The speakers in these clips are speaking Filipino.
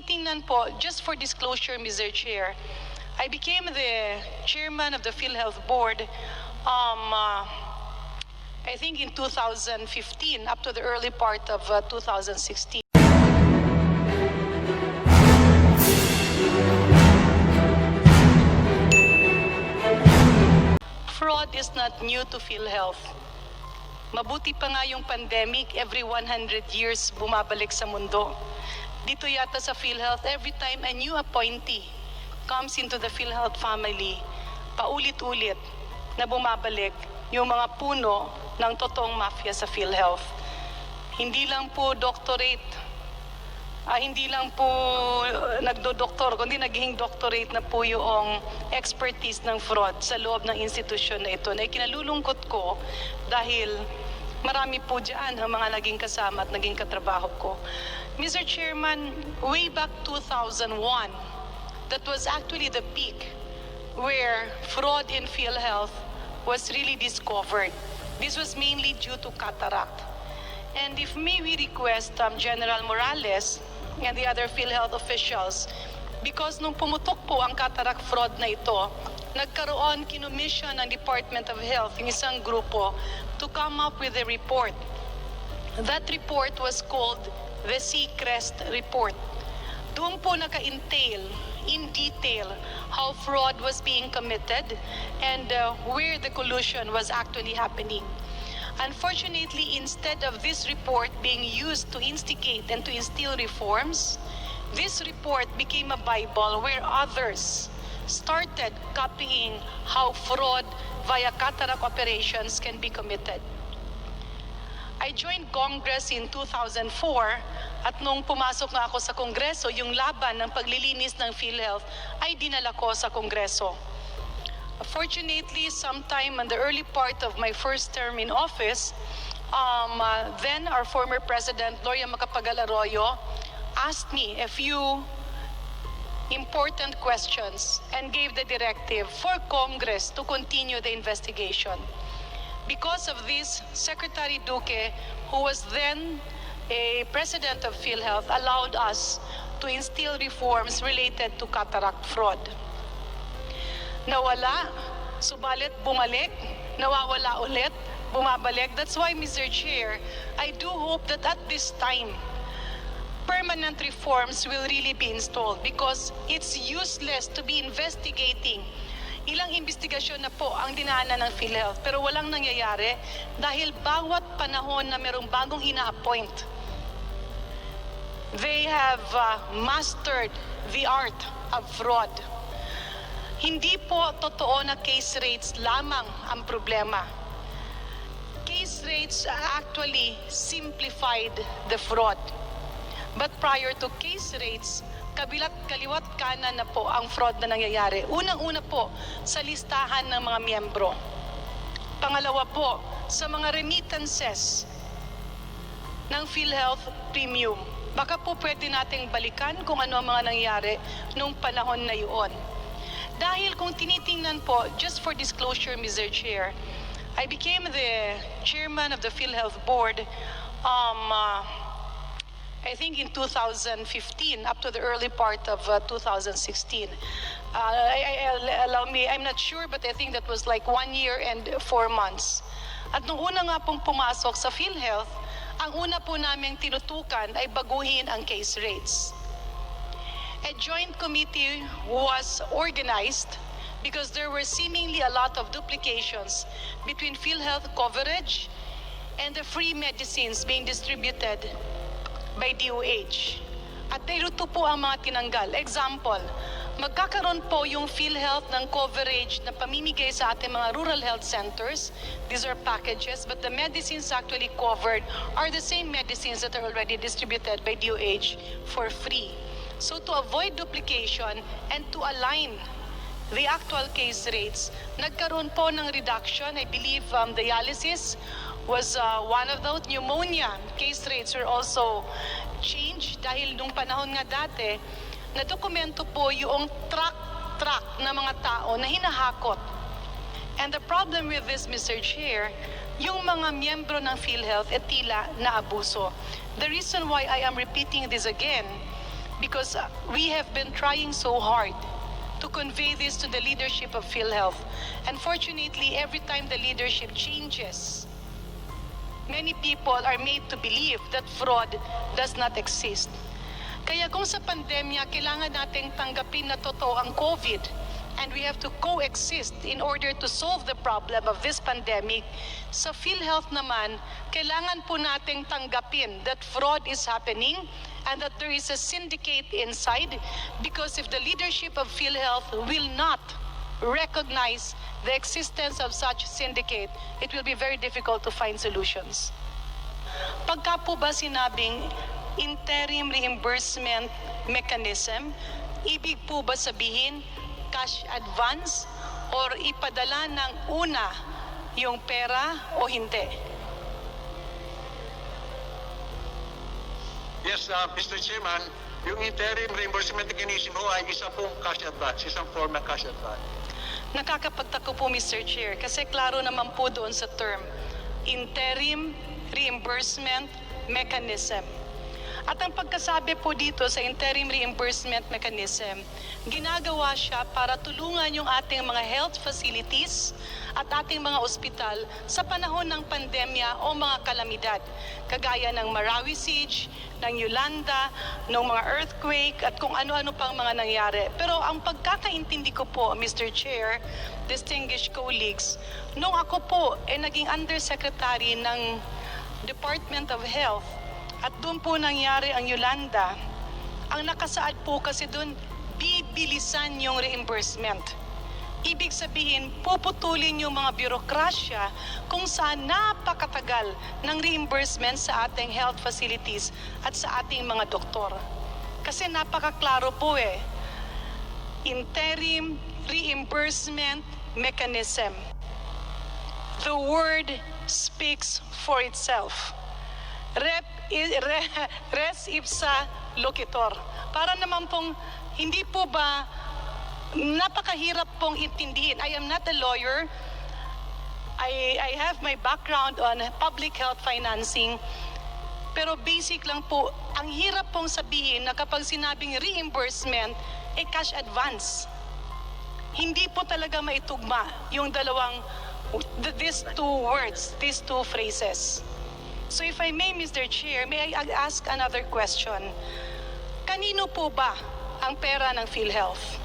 Tingnan po, just for disclosure, Mr. Chair, I became the chairman of the PhilHealth Board, I think in 2015, up to the early part of 2016. Fraud is not new to PhilHealth. Mabuti pa nga yung pandemic, every 100 years bumabalik sa mundo. Dito yata sa PhilHealth, every time a new appointee comes into the PhilHealth family, paulit-ulit na bumabalik yung mga puno ng totoong mafia sa PhilHealth. Hindi lang po doctorate, hindi lang po nagdo-doktor, kundi naging doctorate na po yung expertise ng fraud sa loob ng institusyon na ito. Na ikinalulungkot ko dahil marami po dyan ang mga naging kasama at naging katrabaho ko. Mr. Chairman, way back 2001, that was actually the peak where fraud in PhilHealth was really discovered. This was mainly due to cataract. And if may we request General Morales and the other PhilHealth officials, because nung pumutok po ang cataract fraud na ito, nagkaroon kinumission ng Department of Health yung isang grupo to come up with a report. That report was called the Seacrest Report. Doon po naka-entail in detail how fraud was being committed and where the collusion was actually happening. Unfortunately, instead of this report being used to instigate and to instill reforms, this report became a Bible where others started copying how fraud via cataract operations can be committed. I joined Congress in 2004 at nung pumasok nga ako sa Kongreso, yung laban ng paglilinis ng PhilHealth ay dinala ko sa Kongreso. Fortunately, sometime in the early part of my first term in office, then our former President, Gloria Macapagal-Arroyo, asked me a few important questions and gave the directive for Congress to continue the investigation. Because of this, Secretary Duque, who was then a president of PhilHealth, allowed us to instill reforms related to cataract fraud. Nawala, subalit bumalik, nawawala ulit, bumabalik. That's why, Mr. Chair, I do hope that at this time, permanent reforms will really be installed because it's useless to be investigating. Ilang investigasyon na po ang dinaanan ng PhilHealth pero walang nangyayari dahil bawat panahon na merong bagong ina-appoint, they have mastered the art of fraud. Hindi po totoo na case rates lamang ang problema. Case rates actually simplified the fraud. But prior to case rates, kaliwat kanan na po ang fraud na nangyayari. Unang-una po sa listahan ng mga miyembro. Pangalawa po, sa mga remittances ng PhilHealth Premium. Baka po pwede nating balikan kung ano ang mga nangyayari nung panahon na yun. Dahil kung tinitingnan po, just for disclosure, Mr. Chair, I became the chairman of the PhilHealth Board I think in 2015, up to the early part of 2016. Allow me, I'm not sure, but I think that was like 1 year and 4 months. At nung una nga pong pumasok sa PhilHealth, ang una po naming tinutukan ay baguhin ang case rates. A joint committee was organized because there were seemingly a lot of duplications between PhilHealth coverage and the free medicines being distributed by DOH. At nailuto po ang mga tinanggal. Example, magkakaroon po yung PhilHealth ng coverage na pamimigay sa ating mga rural health centers. These are packages, but the medicines actually covered are the same medicines that are already distributed by DOH for free. So to avoid duplication and to align the actual case rates, nagkaroon po ng reduction. I believe dialysis was one of those. Pneumonia case rates were also changed dahil nung panahon nga dati, na dokumento po yung track na mga tao na hinahakot. And the problem with this, Mr. Chair, yung mga miyembro ng PhilHealth tila na abuso. The reason why I am repeating this again, because we have been trying so hard to convey this to the leadership of PhilHealth. Unfortunately, every time the leadership changes, many people are made to believe that fraud does not exist. Kaya kung sa pandemya, kailangan nating tanggapin na totoo ang COVID, and we have to coexist in order to solve the problem of this pandemic. Sa PhilHealth naman, kailangan po nating tanggapin that fraud is happening and that there is a syndicate inside, because if the leadership of PhilHealth will not recognize the existence of such syndicate, it will be very difficult to find solutions. Pagka po ba sinabing interim reimbursement mechanism, ibig po ba sabihin cash advance or ipadala ng una yung pera o hindi? Yes, Mr. Chairman, yung interim reimbursement mechanism ho ay isa pong cash advance, isang form ng cash advance. Nakakapagtaka po, Mr. Chair, kasi klaro naman po doon sa term, interim reimbursement mechanism. At ang pagkasabi po dito sa interim reimbursement mechanism, ginagawa siya para tulungan yung ating mga health facilities at ating mga ospital sa panahon ng pandemya o mga kalamidad, kagaya ng Marawi Siege, ng Yolanda, ng mga earthquake at kung ano-ano pang mga nangyari. Pero ang pagkakaintindi ko po, Mr. Chair, distinguished colleagues, nung ako po naging undersecretary ng Department of Health, at doon po nangyari ang Yolanda, ang nakasaad po kasi doon, bibilisan yung reimbursement. Ibig sabihin, puputulin yung mga bürokrasya kung saan napakatagal ng reimbursement sa ating health facilities at sa ating mga doktor. Kasi napakaklaro po interim reimbursement mechanism. The word speaks for itself. Res ipsa loquitur. Para naman pong, hindi po ba napakahirap pong intindihin. I am not a lawyer. I have my background on public health financing. Pero basic lang po, ang hirap pong sabihin na kapag sinabing reimbursement, cash advance. Hindi po talaga maitugma yung these two words, these two phrases. So if I may, Mr. Chair, may I ask another question? Kanino po ba ang pera ng PhilHealth?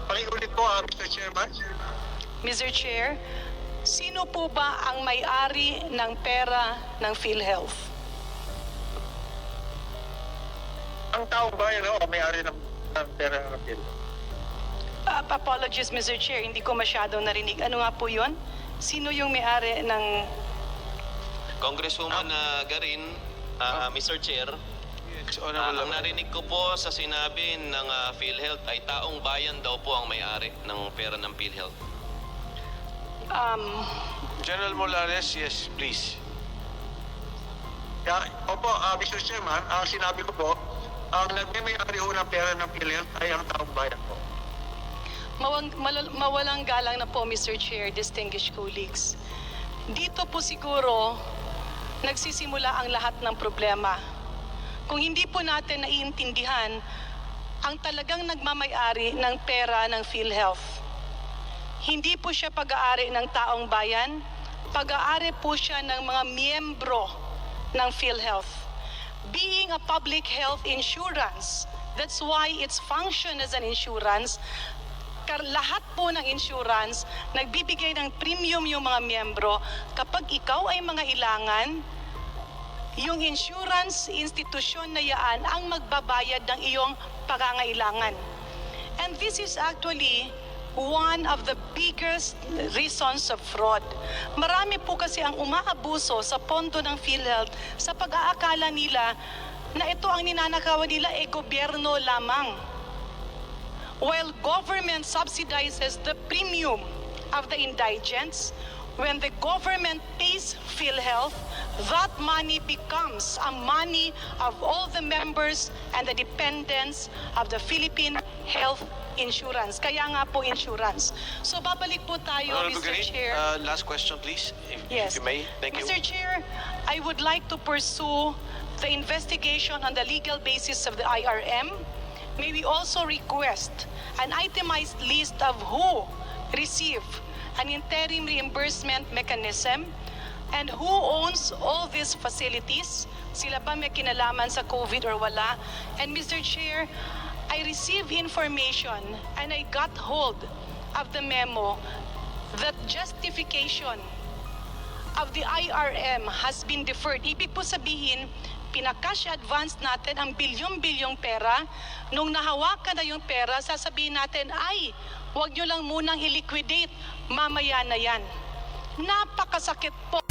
Pakiulit po, Mr. Chairman. Mr. Chair, sino po ba ang may-ari ng pera ng PhilHealth? Ang taong bayan ho, may-ari ng pera ng PhilHealth. Apologies, Mr. Chair, hindi ko masyadong narinig. Ano nga po yun? Sino yung may-ari ng... Congresswoman Garin, Mr. Chair, ang narinig ko po sa sinabi ng PhilHealth ay taong bayan daw po ang may-ari ng pera ng PhilHealth. General Molares, yes, please. Opo, Mr. Chairman, ang sinabi ko po, ang nagme-may-ari ho ng pera ng PhilHealth ay ang taong bayan po. Mawalang galang na po, Mr. Chair, distinguished colleagues. Dito po siguro nagsisimula ang lahat ng problema. Kung hindi po natin naiintindihan ang talagang nagmamay-ari ng pera ng PhilHealth, hindi po siya pag-aari ng taong bayan, pag-aari po siya ng mga miyembro ng PhilHealth. Being a public health insurance, that's why its function as an insurance, lahat po ng insurance, nagbibigay ng premium yung mga miyembro. Kapag ikaw ay mga ilangan, yung insurance institusyon na yaan ang magbabayad ng iyong pangangailangan. And this is actually one of the biggest reasons of fraud. Marami po kasi ang umaabuso sa pondo ng PhilHealth sa pag-aakala nila na ito ang ninanakawan nila gobyerno lamang. While government subsidizes the premium of the indigents, when the government pays PhilHealth, that money becomes a money of all the members and the dependents of the Philippine Health Insurance. Kaya nga po insurance. So babalik po tayo, Honorable Mr. Garin, Chair. last question, please, if Yes. you may. Thank you. Mr. Chair, I would like to pursue the investigation on the legal basis of the IRM. May we also request an itemized list of who received an interim reimbursement mechanism and who owns all these facilities. Sila ba may kinalaman sa COVID or wala? And Mr. Chair, I received information and I got hold of the memo that justification of the IRM has been deferred. Ibig po sabihin, pinakash advance natin ang bilyong-bilyong pera. Nung nahawakan na yung pera, sasabihin natin, ay, huwag nyo lang munang i-liquidate, mamaya na yan. Napakasakit po.